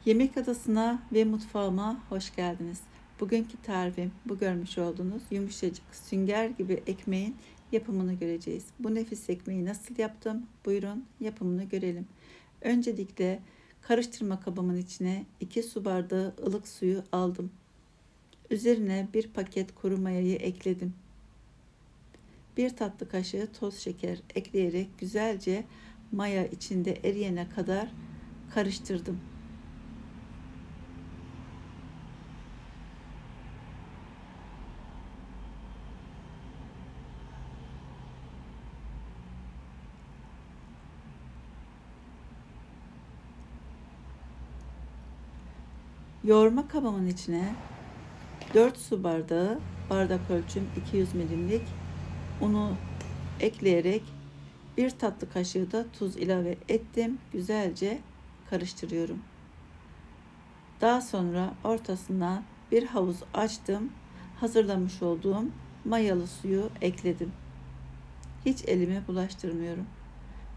Yemek adasına ve mutfağıma hoş geldiniz. Bugünkü tarifim bu görmüş olduğunuz yumuşacık sünger gibi ekmeğin yapımını göreceğiz. Bu nefis ekmeği nasıl yaptım? Buyurun yapımını görelim. Öncelikle karıştırma kabımın içine 2 su bardağı ılık suyu aldım. Üzerine 1 paket kuru mayayı ekledim. 1 tatlı kaşığı toz şeker ekleyerek güzelce maya içinde eriyene kadar karıştırdım. Yoğurma kabımın içine 4 su bardağı, bardak ölçüm 200 milimlik unu ekleyerek 1 tatlı kaşığı da tuz ilave ettim. Güzelce karıştırıyorum. Daha sonra ortasına bir havuz açtım. Hazırlamış olduğum mayalı suyu ekledim. Hiç elimi bulaştırmıyorum.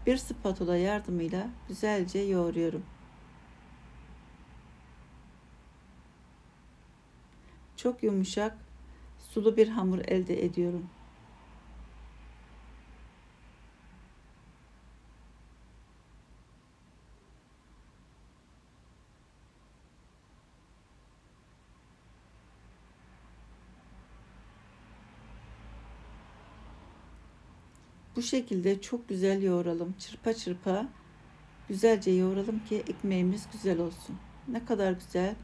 Bir spatula yardımıyla güzelce yoğuruyorum. Çok yumuşak, sulu bir hamur elde ediyorum. Bu şekilde çok güzel yoğuralım. Çırpa çırpa güzelce yoğuralım ki ekmeğimiz güzel olsun. Ne kadar güzel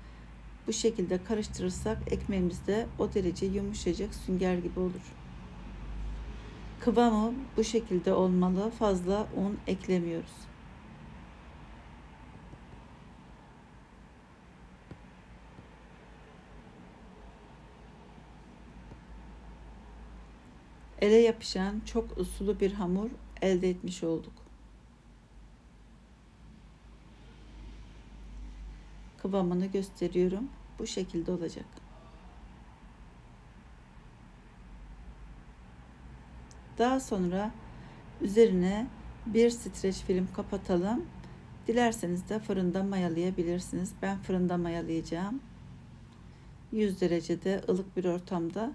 bu şekilde karıştırırsak ekmeğimiz de o derece yumuşacık, sünger gibi olur. Kıvamı bu şekilde olmalı. Fazla un eklemiyoruz. Ele yapışan çok sulu bir hamur elde etmiş olduk. Kıvamını gösteriyorum. Bu şekilde olacak. Daha sonra üzerine bir streç film kapatalım. Dilerseniz de fırında mayalayabilirsiniz. Ben fırında mayalayacağım. 100 derecede ılık bir ortamda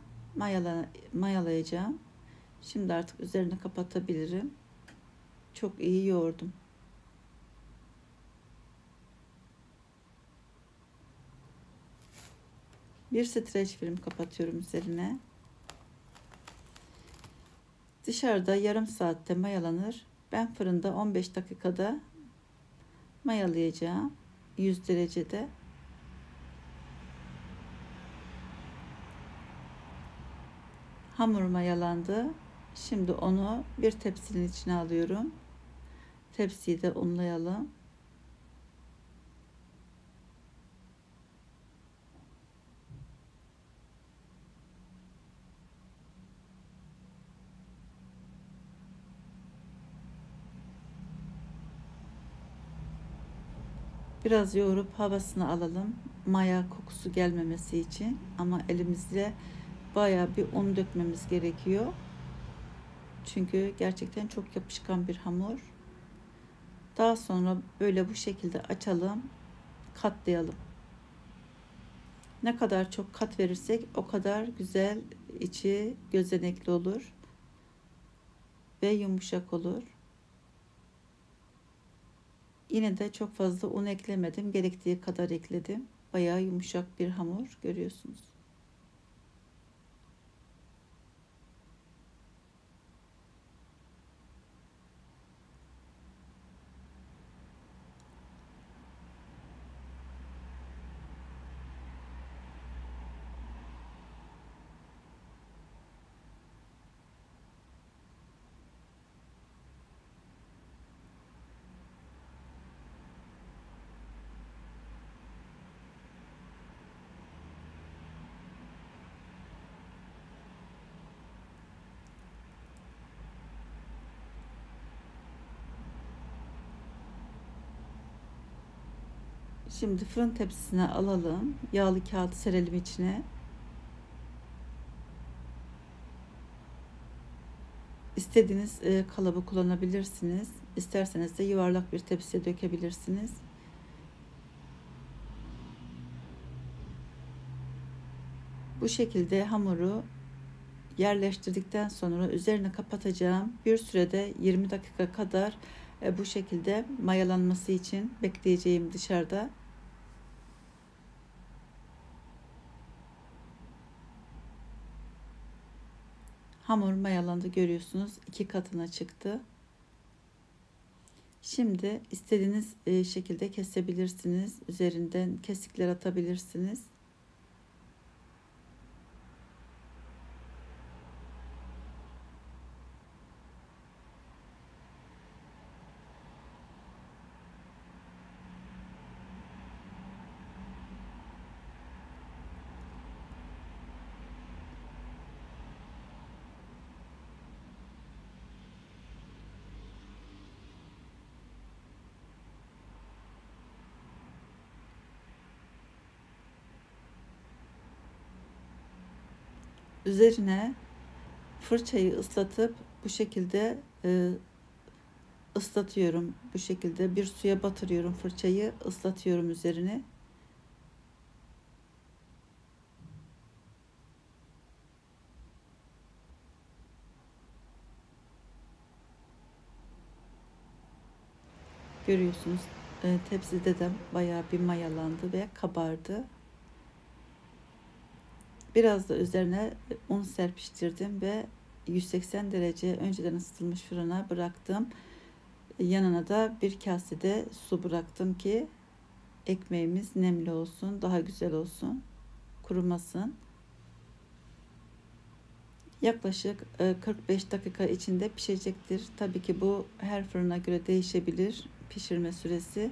mayalayacağım. Şimdi artık üzerini kapatabilirim. Çok iyi yoğurdum. Bir streç film kapatıyorum üzerine. Dışarıda yarım saatte mayalanır. Ben fırında 15 dakikada mayalayacağım. 100 derecede. Hamur mayalandı. Şimdi onu bir tepsinin içine alıyorum. Tepsiyi de unlayalım. Biraz yoğurup havasını alalım. Maya kokusu gelmemesi için. Ama elimizle bayağı bir un dökmemiz gerekiyor. Çünkü gerçekten çok yapışkan bir hamur. Daha sonra böyle bu şekilde açalım. Katlayalım. Ne kadar çok kat verirsek o kadar güzel, içi gözenekli olur ve yumuşak olur. Yine de çok fazla un eklemedim. Gerektiği kadar ekledim. Bayağı yumuşak bir hamur görüyorsunuz. Şimdi fırın tepsisine alalım. Yağlı kağıt serelim içine. İstediğiniz kalıbı kullanabilirsiniz. İsterseniz de yuvarlak bir tepsiye dökebilirsiniz. Bu şekilde hamuru yerleştirdikten sonra üzerine kapatacağım. Bir sürede 20 dakika kadar bu şekilde mayalanması için bekleyeceğim dışarıda. Hamur mayalandı, görüyorsunuz. 2 katına çıktı. Şimdi istediğiniz şekilde kesebilirsiniz. Üzerinden kesikler atabilirsiniz. Üzerine fırçayı ıslatıp bu şekilde ıslatıyorum. Bu şekilde bir suya batırıyorum fırçayı, ıslatıyorum üzerine. Görüyorsunuz, tepside de bayağı bir mayalandı ve kabardı. Biraz da üzerine un serpiştirdim ve 180 derece önceden ısıtılmış fırına bıraktım. Yanına da bir kasede su bıraktım ki ekmeğimiz nemli olsun, daha güzel olsun, kurumasın. Yaklaşık 45 dakika içinde pişecektir. Tabii ki bu her fırına göre değişebilir pişirme süresi.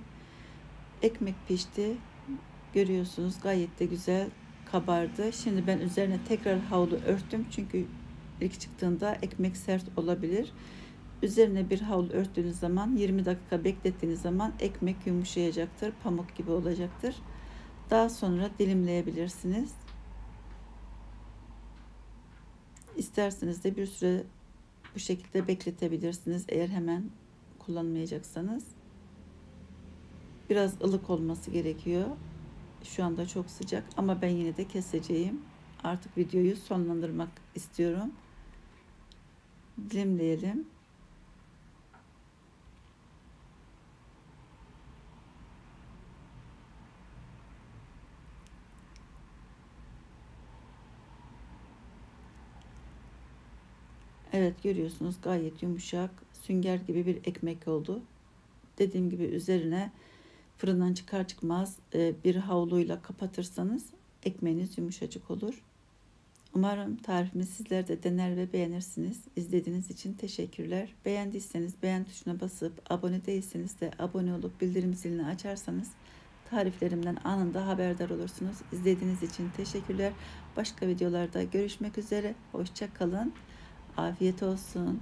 Ekmek pişti. Görüyorsunuz, gayet de güzel kabardı. Şimdi ben üzerine tekrar havlu örttüm. Çünkü ilk çıktığında ekmek sert olabilir. Üzerine bir havlu örttüğünüz zaman 20 dakika beklettiğiniz zaman ekmek yumuşayacaktır. Pamuk gibi olacaktır. Daha sonra dilimleyebilirsiniz. İsterseniz de bir süre bu şekilde bekletebilirsiniz eğer hemen kullanmayacaksanız. Biraz ılık olması gerekiyor. Şu anda çok sıcak ama ben yine de keseceğim. Artık videoyu sonlandırmak istiyorum. Dilimleyelim. Evet, görüyorsunuz, gayet yumuşak, sünger gibi bir ekmek oldu. Dediğim gibi üzerine fırından çıkar çıkmaz bir havluyla kapatırsanız ekmeğiniz yumuşacık olur. Umarım tarifimi sizler de dener ve beğenirsiniz. İzlediğiniz için teşekkürler. Beğendiyseniz beğen tuşuna basıp, abone değilseniz de abone olup bildirim zilini açarsanız tariflerimden anında haberdar olursunuz. İzlediğiniz için teşekkürler. Başka videolarda görüşmek üzere. Hoşça kalın. Afiyet olsun.